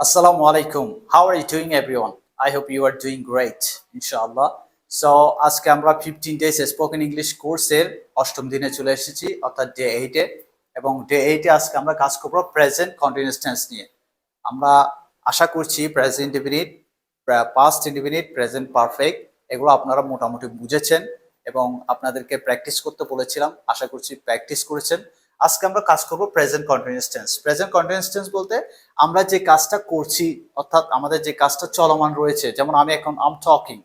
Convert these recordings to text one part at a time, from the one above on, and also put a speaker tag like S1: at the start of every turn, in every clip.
S1: Assalamu alaikum. How are you doing, everyone? I hope you are doing great, inshallah. So আজকে আমরা 15 days spoken English কোর্সের অষ্টম দিনে চলে এসেছি, অর্থাৎ ডে 8-এ। এবং ডে 8-এ আজকে আমরা কাজ করব প্রেজেন্ট কন্টিনিউয়াস টেন্স নিয়ে। আমরা আশা করছি present indefinite, past indefinite, present perfect এগুলো আপনারা মোটামুটি বুঝেছেন এবং আপনাদেরকে প্র্যাকটিস করতে বলেছিলাম। আশা করছি প্র্যাকটিস করেছেন। আজকে আমরা কাজ করব present continuous tense. Present continuous tense বলতে আমরা যে কাজটা করছি, অর্থাৎ আমাদের যে কাজটা চলমান রয়েছে, যেমন আমি এখন আম টকিং,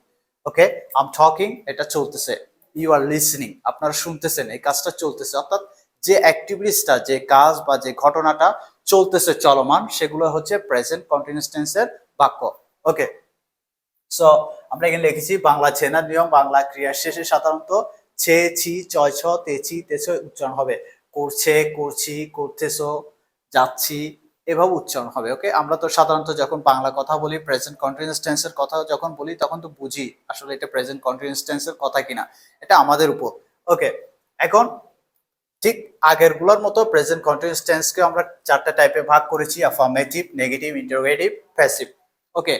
S1: ওকে, আম টকিং, এটা চলতেছে। ইউ আর লিসনিং, আপনারা শুনতেছেন, এই কাজটা চলতেছে। অর্থাৎ যে অ্যাক্টিভিটিসটা, যে কাজ বা যে ঘটনাটা চলতেছে, চলমান, সেগুলো হচ্ছে প্রেজেন্ট কন্টিনিউয়াস টেন্সের বাক্য। ওকে, সো আমরা এখানে লিখেছি বাংলা চেনার নিয়ম। বাংলা ক্রিয়ার শেষে সাধারণত ছে, ছি, চয়, ছ, তেছি, তেছ উচ্চারণ হবে। করছে, করছি, করতেছো, যাচ্ছি, এভাবে উচ্চারণ হবে। ওকে, আমরা তো সাধারণত যখন বাংলা কথা বলি, প্রেজেন্ট কন্টিনিউয়াস টেন্সের কথা যখন বলি, তখন তো বুঝি আসলে এটা প্রেজেন্ট কন্টিনিউয়াস টেন্সের কথা কিনা, এটা আমাদের উপর। ওকে, এখন ঠিক আগেরগুলোর মতো প্রেজেন্ট কন্টিনিউয়াস টেন্সকে আমরা চারটা টাইপে ভাগ করেছি: অ্যাফার্মেটিভ, নেগেটিভ, ইন্টারোগেটিভ, প্যাসিভ। ওকে,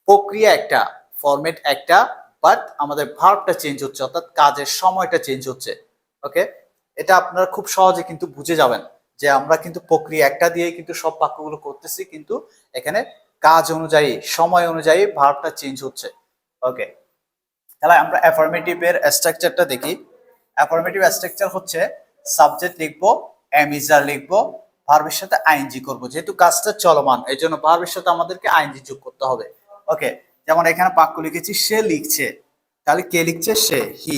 S1: প্রক্রিয়া একটা, ফরম্যাট একটা, বাট আমাদের ভার্বটা চেঞ্জ হচ্ছে, অর্থাৎ কাজের সময়টা চেঞ্জ হচ্ছে। ওকে, এটা আপনারা খুব সহজে কিন্তু বুঝে যাবেন যে আমরা কিন্তু প্রক্রিয়া একটা দিয়েই কিন্তু সব বাক্যগুলো করতেছি, কিন্তু এখানে কাজ অনুযায়ী, সময় অনুযায়ী ভার্বটা চেঞ্জ হচ্ছে। ওকে, তাহলে আমরা অ্যাফার্মেটিভের স্ট্রাকচারটা দেখি। অ্যাফার্মেটিভ স্ট্রাকচার হচ্ছে সাবজেক্ট লিখবো, এম ইজ আর লিখবো, ভার্বের সাথে আইএনজি করব। যেহেতু কাজটা চলমান, এই জন্য ভার্বের সাথে আমাদেরকে আইএনজি যোগ করতে হবে। ওকে, যেমন এখানে বাক্য লিখেছি সে লিখছে, তাহলে কে লিখছে? সে, হি।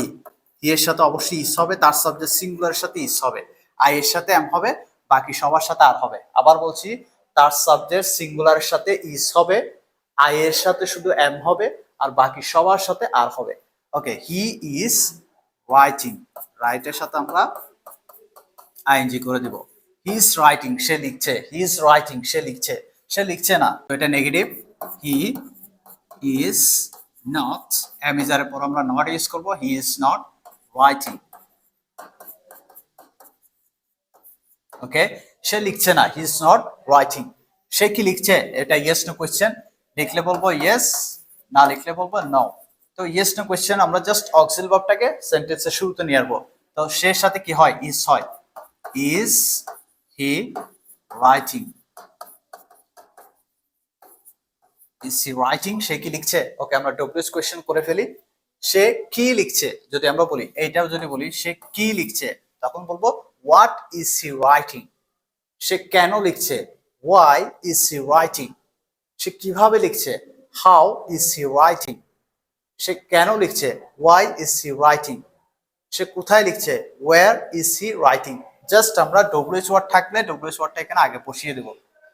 S1: হি এর সাথে অবশ্যই ইস হবে, তার সাবজেক্ট সিঙ্গুলারের সাথে ইস হবে, আই এর সাথে এম হবে, বাকি সবার সাথে আর হবে। আবার বলছি, তার সাবজেক্ট সিঙ্গুলারের সাথে ইস হবে, আই এর সাথে শুধু এম হবে, আর বাকি সবার সাথে আর হবে। ওকে, হি ইজ রাইটিং, রাইটের সাথে আমরা আইএনজি করে দিব। হি ইজ রাইটিং, সে লিখছে। হি ইজ রাইটিং, সে লিখছে। সে লিখছে না, তো এটা negative. He is not, am is এর পর আমরা নট ইউজ করব। He is not writing. Okay, সে লিখছে না, হি ইজ নট রাইটিং। সে কি লিখছে? এটা ইয়েস নো কোয়েশ্চেন, লিখলে বলবো ইয়েস, না লিখলে বলবো নো। তো ইয়েস নো কোয়েশ্চেন আমরা জাস্ট অক্সিল ভার্বটাকে সেন্টেন্সের শুরুতে নিয়ে আসবো। তো সে সাথে কি হয়? ইজ হয়। Is he writing? Is he writing, সে কি লিখছে? ওকে, আমরা ডব্লিউএস কোয়েশ্চেন করে ফেলি। সে কি লিখছে? যদি আমরা বলি, এইটাও যদি বলি সে কি লিখছে, তখন বলবো হোয়াট ইজ হি রাইটিং? সে কেন লিখছে? Why is he writing? সে কিভাবে লিখছে? How is he writing? সে কেন লিখছে? Why is he writing? সে কোথায় লিখছে? Where is he writing? Just আমরা ডব্লিউএইচ ওয়ার্ড থাকলে ডব্লিউএইচ ওয়ার্ডটা এখানে আগে বসিয়ে দেব,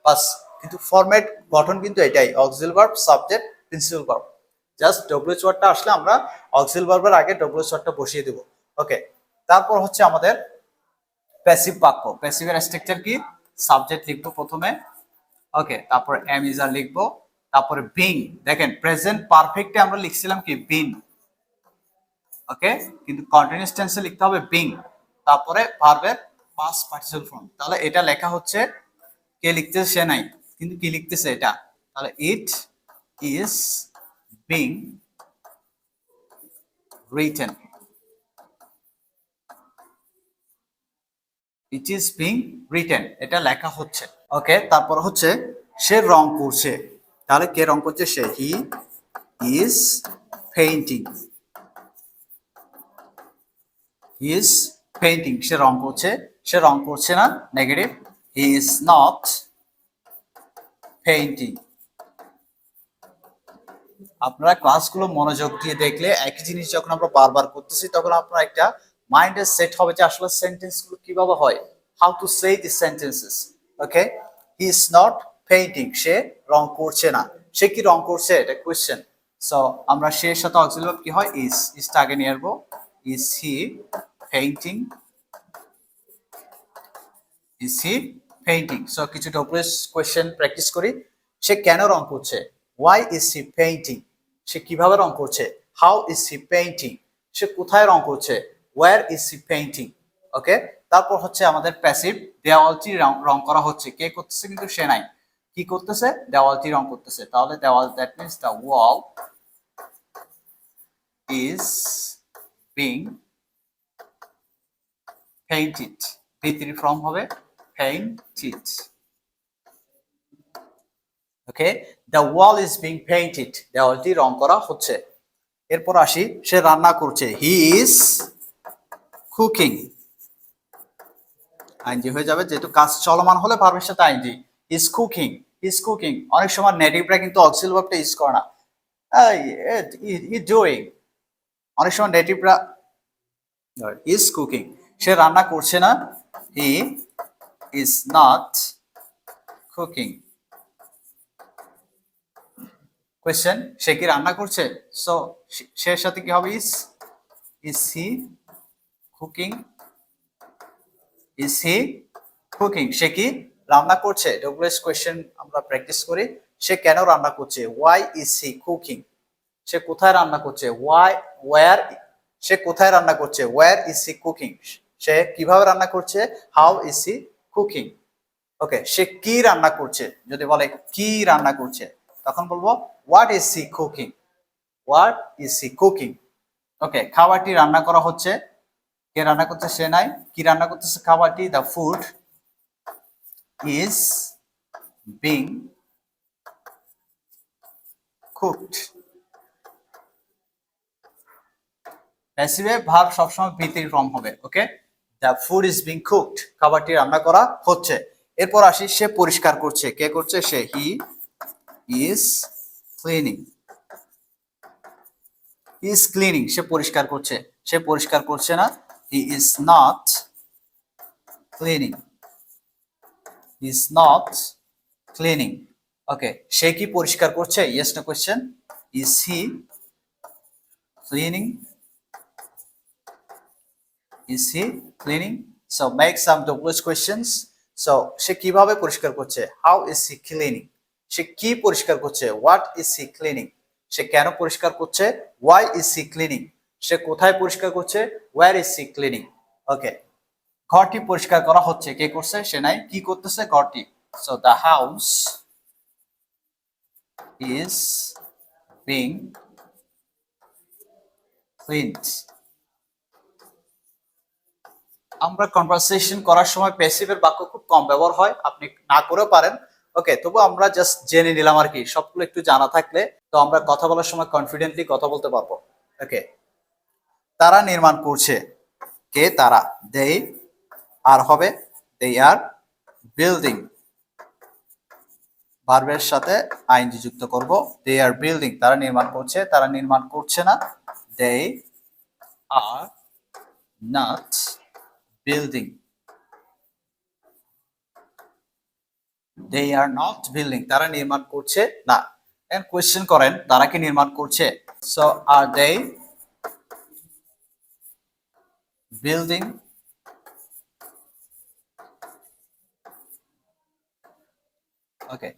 S1: বাস। কিন্তু ফরম্যাট গঠন কিন্তু এটাই, auxiliary verb, subject, principal verb. Just WH ওয়ার্ডটা আসলে আমরা অক্সিল ভার্বের আগে ডব্লিউএইচ ওয়ার্ডটা বসিয়ে দেব। ওকে, তারপর হচ্ছে আমাদের প্যাসিভ বাক্য। প্যাসিভের স্ট্রাকচার কি? সাবজেক্ট লিখবো প্রথমে, ওকে, তারপর এম ইজ আর লিখবো, তারপরে বিং। দেখেন প্রেজেন্ট পারফেক্টে আমরা লিখছিলাম কি? বিন। ওকে, কিন্তু কন্টিনিউয়াস টেন্সে লিখতে হবে বিং, তারপরে ভার্বের পাস্ট পার্টিসিপল ফর্ম। তাহলে এটা লেখা হচ্ছে, কে লিখতেছে? সে নাই, কিন্তু কি লিখতেছে? এটা। তাহলে it is being written, it is being written, এটা লেখা হচ্ছে। ওকে, তারপর হচ্ছে সে রং করছে, তাহলে কে রং করছে? সে, he is painting, he is painting, সে রং করছে। সে রং করছে না, negative. He is not painting. আপনারা ক্লাসগুলো মনোযোগ দিয়ে দেখলে একই জিনিস যখন আমরা বারবার করতেছি, তখন আপনার একটা মাইন্ডে সেট হবে যে আসলে সেন্টেন্সগুলো কিভাবে হয়, how to say this sentences. Okay, he is not painting, সে রং করছে না। সে কি রং করছে? এটা কোয়েশ্চেন। সো আমরা সে সাথে অক্সিলারি ভার্ব কি হয়? ইজ, ইজটা আগে নিয়ে আসবো। Is he painting? Is he painting? So কিছু ডব্লিউএস কোয়েশ্চেন প্র্যাকটিস করি। সে কেন রং করছে? Why is he painting? সে কিভাবে রং করছে? How is he painting? সে কোথায় রং করছে? Where is he painting? Okay, তারপর হচ্ছে আমাদের প্যাসিভ, দেওয়ালটি রং করা হচ্ছে। কে করতেছে? কিন্তু সে নাই। কি করতেছে? দেওয়ালটি রং করতেছে। তাহলে দেওয়াল, that means the wall is being painted. ভিতরি ফর্ম হবে painted. Okay, the wall is being painted, দেওয়ালটি রং করা হচ্ছে। এরপর আসি, সে রান্না করছে। He is cooking. আইনজি হয়ে যাবে, যেহেতু কাজ চলমান হলে ভার্বের সাথে ING. Is cooking, is cooking. অনেক সময় নেটিভরা কিন্তু অক্সিল ভার্বটা ইউজ করে না, ই ডুইং। অনেক সময় নেটিভরা ইজ কুকিং, সে রান্না করছে না। He is not cooking. Question, সে কি রান্না করছে? সো সে সাথে কি হবে? Is he cooking, is he cooking. সে কি রান্না করছে? ডব্লিউএস কোয়েশ্চেন আমরা প্র্যাকটিস করি। সে কেন রান্না করছে? Why is he cooking. সে কোথায় রান্না করছে? ওয়্যার। সে কোথায় রান্না করছে? Where is he cooking. সে কিভাবে রান্না করছে? How is he cooking. Okay, সে কি রান্না করছে? যদি বলে কি রান্না করছে, তখন বলবো what is he cooking, what is he cooking. Okay, খাবারটি রান্না করা হচ্ছে। কে রান্না করছে? সে নাই। কি রান্না করতেছে? খাবারটি। The food is being cooked. প্যাসিভে ভার্ব সবসময় ভিতরি ফর্ম হবে। Okay, the food is being cooked, খাবারটি রান্না করা হচ্ছে। এরপর আসি, সে পরিষ্কার করছে। কে করছে? সে। He is cleaning, is cleaning. সে পরিষ্কার করছে। সে পরিষ্কার করছে না। He is not cleaning, is not cleaning. Okay, সে কি পরিষ্কার করছে? Yes no question. Is he cleaning, is he cleaning. So make some WH questions. So সে কিভাবে পরিষ্কার করছে? How is he cleaning. সে কি পরিষ্কার করছে? What is he cleaning. সে কেন পরিষ্কার করছে? Why is he cleaning. সে কোথায় পরিষ্কার করছে? Where is he cleaning. Okay, ঘরটি পরিষ্কার করা হচ্ছে। কে করছে? সে নাই। কি করতেছে? ঘরটি। So the house is being cleaned. আমরা কনভারসেশন করার সময় প্যাসিভের বাক্য খুব কম ব্যবহার হয়, আপনি না করেও পারেন। ওকে, তবু আমরা জাস্ট জেনে নিলাম আর কি। সবগুলো একটু জানা থাকলে তো আমরা কথা বলার সময় কনফিডেন্টলি কথা বলতে পারবো। ওকে, তারা নির্মাণ করছে। কে? তারা। দে আর হবে, দে আর বিল্ডিং। ভার্বের সাথে আইনজি যুক্ত করব। দে আর বিল্ডিং, তারা নির্মাণ করছে। তারা নির্মাণ করছে না। They are not building, they are not building, তারা নির্মাণ করছে না। এন্ড কোয়েশ্চেন করেন, তারা কি নির্মাণ করছে? সো আর দে বিল্ডিং? ওকে,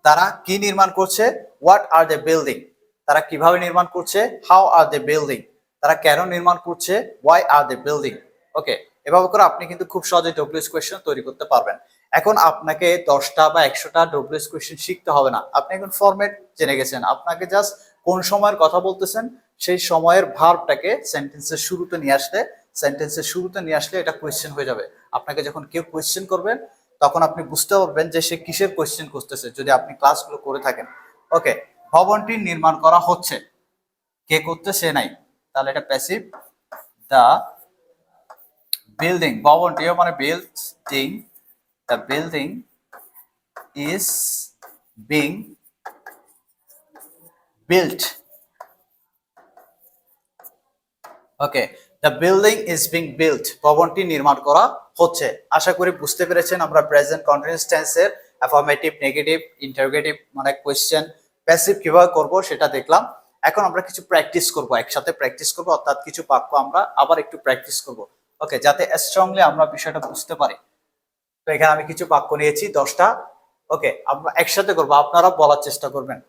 S1: তারা কি নির্মাণ করছে? হোয়াট আর দে বিল্ডিং, তারা কিভাবে নির্মাণ করছে? হাউ আর দে বিল্ডিং, তারা কেন নির্মাণ করছে? ওয়াই আর দে বিল্ডিং। ওকে, এভাবে করে আপনি কিন্তু খুব সহজে ডব্লিউএস কোয়েশ্চেন তৈরি করতে পারবেন। এখন আপনাকে 10টা বা 100টা ডব্লিউএস কোয়েশ্চেন শিখতে হবে না, আপনি এখন ফরম্যাট জেনে গেছেন। আপনাকে জাস্ট কোন সময়ের কথা বলতেছেন সেই সময়ের ভার্বটাকে সেন্টেন্সের শুরুতে নিয়ে আসলে, এটা কোয়েশ্চেন হয়ে যাবে। আপনাকে যখন কেউ কোয়েশ্চেন করবেন তখন আপনি বুঝতে পারবেন যে সে কিসের কোয়েশ্চেন করতেছে, যদি আপনি ক্লাসগুলো করে থাকেন। ওকে, ভবনটি নির্মাণ করা হচ্ছে। কে করতে? সে নাই। তাহলে এটা প্যাসিভ। দ্য বিল্ডিং, ভবনটিও মানে building, the building is being built. Okay, the building is being built, ভবনটি নির্মাণ করা হচ্ছে। আশা করি বুঝতে পেরেছেন আমরা প্রেজেন্ট কন্টিনিউয়াস টেন্সের অ্যাফার্মেটিভ, নেগেটিভ, ইন্টারোগেটিভ মানে কোয়েশ্চেন, প্যাসিভ কিভাবে করব সেটা দেখলাম। এখন আমরা কিছু প্র্যাকটিস করব, একসাথে প্র্যাকটিস করব, অর্থাৎ কিছু বাক্য আমরা আবার একটু প্র্যাকটিস করব। ওকে, যাতে স্ট্রংলি আমরা বিষয়টা বুঝতে পারি। তো এখানে আমি কিছু বাক্য নিয়েছি 10টা। ওকে, আমরা একসাথে করব, আপনারা বলার চেষ্টা করবেন।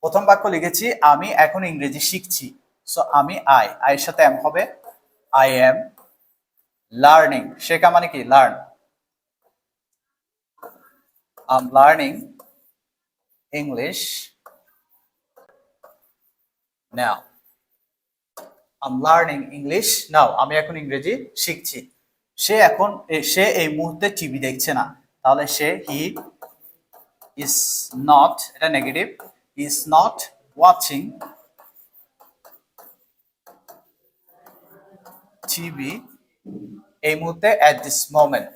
S1: প্রথম বাক্য লিখেছি, আমি এখন ইংরেজি শিখছি। সো আমি আয়ের সাথে এম হবে। আই এম লার্নিং, শেখা মানে কি? Learn. I am learning English now. I'm learning English now. আমি এখন ইংরেজি শিখছি। সে এই মুহূর্তে টিভি দেখছে না, তাহলে he is not, এটা negative, is not watching TV এই মুহূর্তে at this moment.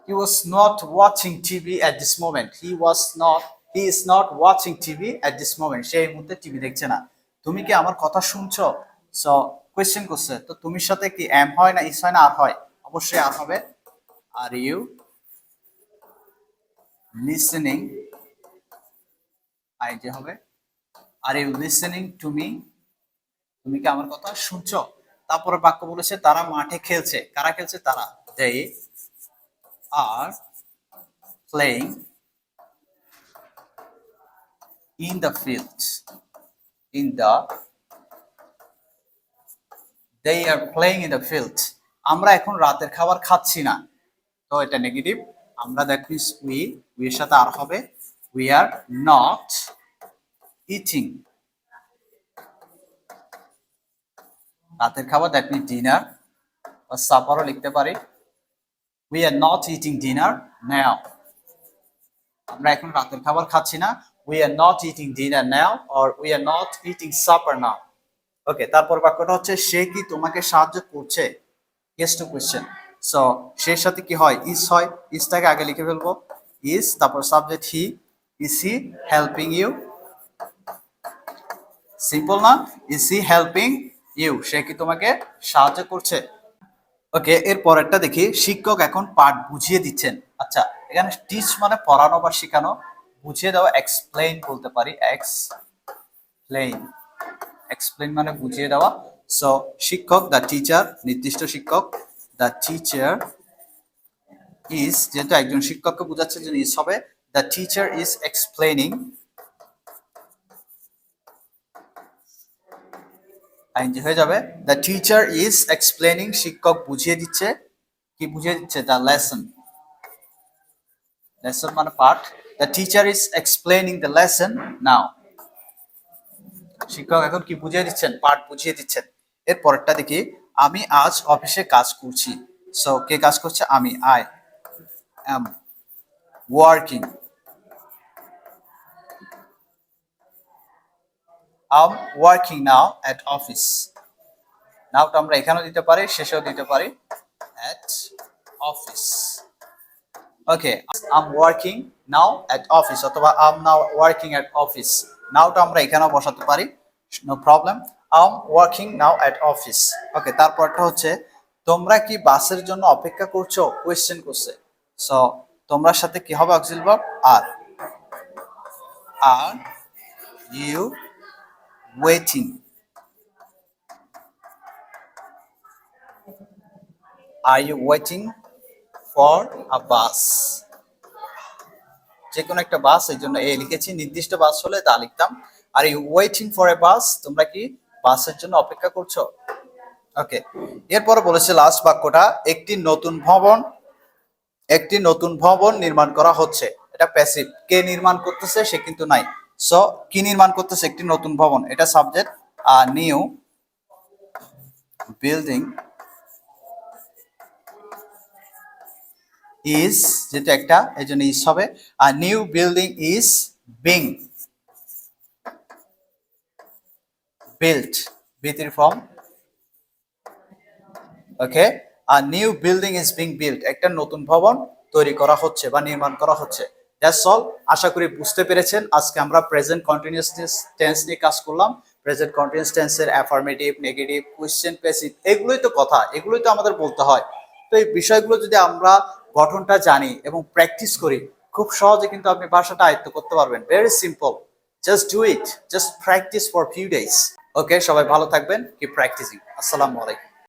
S1: He was not watching TV at this moment. He is not watching TV at this moment. সে এই মুহূর্তে টিভি দেখছে না। তুমি কি আমার কথা শুনছো? সো কোয়েশ্চেন করছে, তো তুমির সাথে কি am হয় না is হয় না আর হয়? অবশ্যই আর হবে। Are you listening? আই যে হবে। Are you listening to me? তুমি কি আমার কথা শুনছো? তারপরে বাক্য বলেছে তারা মাঠে খেলছে। কারা খেলছে? তারা। They are playing in the field. They are playing in the field. আমরা এখন রাতের খাবার খাচ্ছি না, তো এটা নেগেটিভ। আমরা দ্যাট মিন্স we এর সাথে আর হবে we are not eating রাতের খাবার, দ্যাট মিন্স ডিনার বা সাপারও লিখতে পারি। We are not eating dinner now. আমরা এখন রাতের খাবার খাচ্ছি না। We are not eating dinner now or we are not eating supper now. ওকে, তারপর বাক্যটা হচ্ছে সে কি তোমাকে সাহায্য করছে? Yes to question. সো সের সাথে কি হয়? is হয়। isটাকে আগে লিখে ফেলবো। is, তারপর subject he. Is he helping you? Simple না? Is he helping you? সে কি তোমাকে সাহায্য করছে? ওকে, এর পরেরটা দেখি। শিক্ষক এখন পাঠ বুঝিয়ে দিচ্ছেন। আচ্ছা, এখানে টিচ মানে পড়ানো বা শেখানো, বুঝিয়ে দেওয়া এক্সপ্লেইন বলতে পারি। এক্সপ্লেইন মানে বুঝিয়ে দেওয়া। সো শিক্ষক দ্য টিচার, নির্দিষ্ট শিক্ষক। দ্য টিচার ইজ, যেহেতু একজন শিক্ষককে বোঝাচ্ছে যে ইজ হবে, the teacher is explaining, ING হয়ে যাবে। দ্য টিচার ইজ এক্সপ্লেইনিং, শিক্ষক বুঝিয়ে দিচ্ছে। কি বুঝিয়ে দিচ্ছে? দ্য লেসন মানে পাঠ। The teacher is explaining the lesson now. শিক্ষক এখন কি বুঝিয়ে দিচ্ছেন? পাঠ বুঝিয়ে দিচ্ছেন। এর পরেরটা দেখি। আমি আজ অফিসে কাজ করছি। সো কে কাজ করছে? আমি, I am working. I'm working now at office. নাওটা আমরা এখানেও দিতে পারি, শেষেও দিতে পারি, at office. Okay, I'm working now at office অথবা I'm now working at office. নাওটা আমরা এখানেও বসাতে পারি, no problem. I'm working now at office. Okay, তারপরটা হচ্ছে তোমরা কি বাসের জন্য অপেক্ষা করছো? কোয়েশ্চেন করছে। সো তোমরার সাথে কি হবে? Auxiliary verb are you waiting? Are you waiting for a bus? যে কোনো একটা বাস, এই জন্য এ লিখেছি। নির্দিষ্ট বাস হলে তা লিখতাম। Are you waiting for a bus, তোমরা কি বাসের জন্য অপেক্ষা করছো? ওকে, এরপর বলেছে লাস্ট বাক্যটা, একটি নতুন ভবন নির্মাণ করা হচ্ছে। এটা প্যাসিভ, কে নির্মাণ করতেছে? সে কিন্তু নাই। সো কি নির্মাণ করতেছে? একটি নতুন ভবন, এটা সাবজেক্ট। নিউ বিল্ডিং is, যেটা একটা, এই জন্য ইস হবে। আর new building is being built, বিথির ফর্ম। ওকে, আর new building is being built, একটা নতুন ভবন তৈরি করা হচ্ছে বা নির্মাণ করা হচ্ছে। That's all. আশা করি বুঝতে পেরেছেন। আজকে আমরা প্রেজেন্ট কন্টিনিউয়াস টেন্স নিয়ে কাজ করলাম। প্রেজেন্ট কন্টিনিউয়াস টেন্সের অ্যাফার্মেটিভ, নেগেটিভ, কোয়েশ্চেন, প্যাসিভ, এগুলোই তো কথা, এগুলোই তো আমাদের বলতে হয়। তো এই বিষয়গুলো যদি আমরা গঠনটা জানি এবং প্র্যাকটিস করি, খুব সহজে কিন্তু আপনি ভাষাটা আয়ত্ত করতে পারবেন। Very simple, just do it, just practice for few days. Okay, সবাই ভালো থাকবেন, কিপ প্র্যাকটিসিং। আসসালামু আলাইকুম।